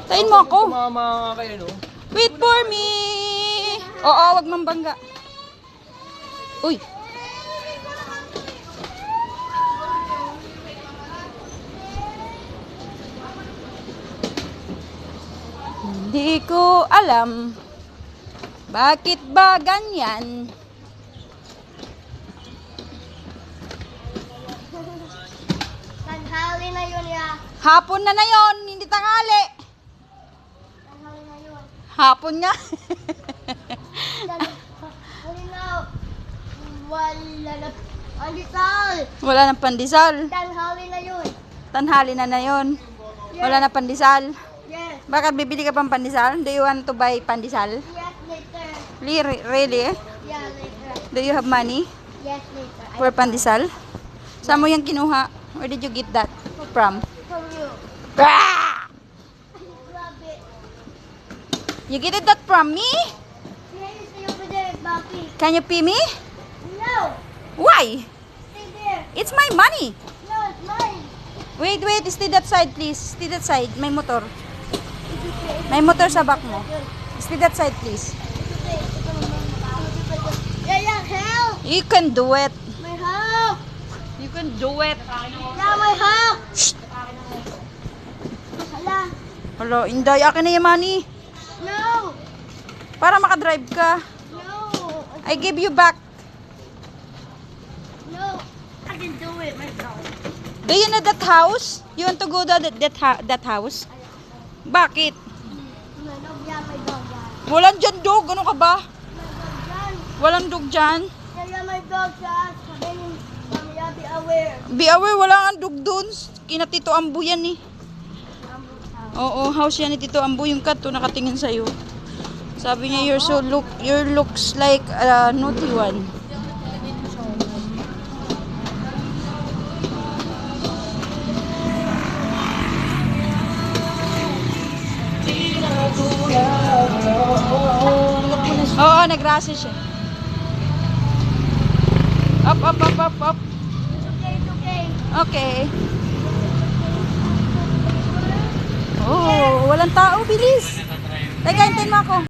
Tayin mo ako. Tumama nga kayo, no? Wait for me. Oo, wag mong bangga. Uy. Hindi ko alam bakit ba ganyan. Tanghali na yun, ya. Hapon na yon, hindi tanghali. Tanghali na yun. Hapon nga. Tanghali na. Wala na. Pandesal. Wala nang pandesal. Tanghali na yun. Tanghali na yon. Wala na pandesal. Yes. Bakit bibili ka pang pandesal? Do you want to buy pandesal? Yes, later. Really? Yeah, later. Do you have money Yes, later. for pandesal? Saan mo yung kinuha? Where did you get that from? From you. Ah! Grab it. You get it that from me? Yeah, you stay over there, Bucky. Can you pay me? No. Why? Stay there. It's my money. No, it's mine. Wait, stay that side please. Stay that side. May motor. May motor sa back mo. Stay that side please. Yeah, help. You can do it. My help. You can do it. Yeah, my help. Hala. Hello, Inday. Akin na yung money. No. Para makadrive ka. No. I give you back. No. I can do it myself. Do you know that house? You want to go to that house? Bakit? My dog, yeah, my dog, yeah. Walang dyan dog. Ano ka ba? My dog, John. Walang dog dyan. Yeah, my dog, John. Sabihin, yeah, be aware. Be aware, wala nga dog dun. Kina Tito Ambo yan eh. Oo, house yan ni Tito Ambo. Yung cat to nakatingin sa'yo. Sabi niya, you looks like a naughty one. Oo, nagrasa siya. Up. It's okay. Okay. Oh, walang tao, bilis. Teka, hintayin mo ako.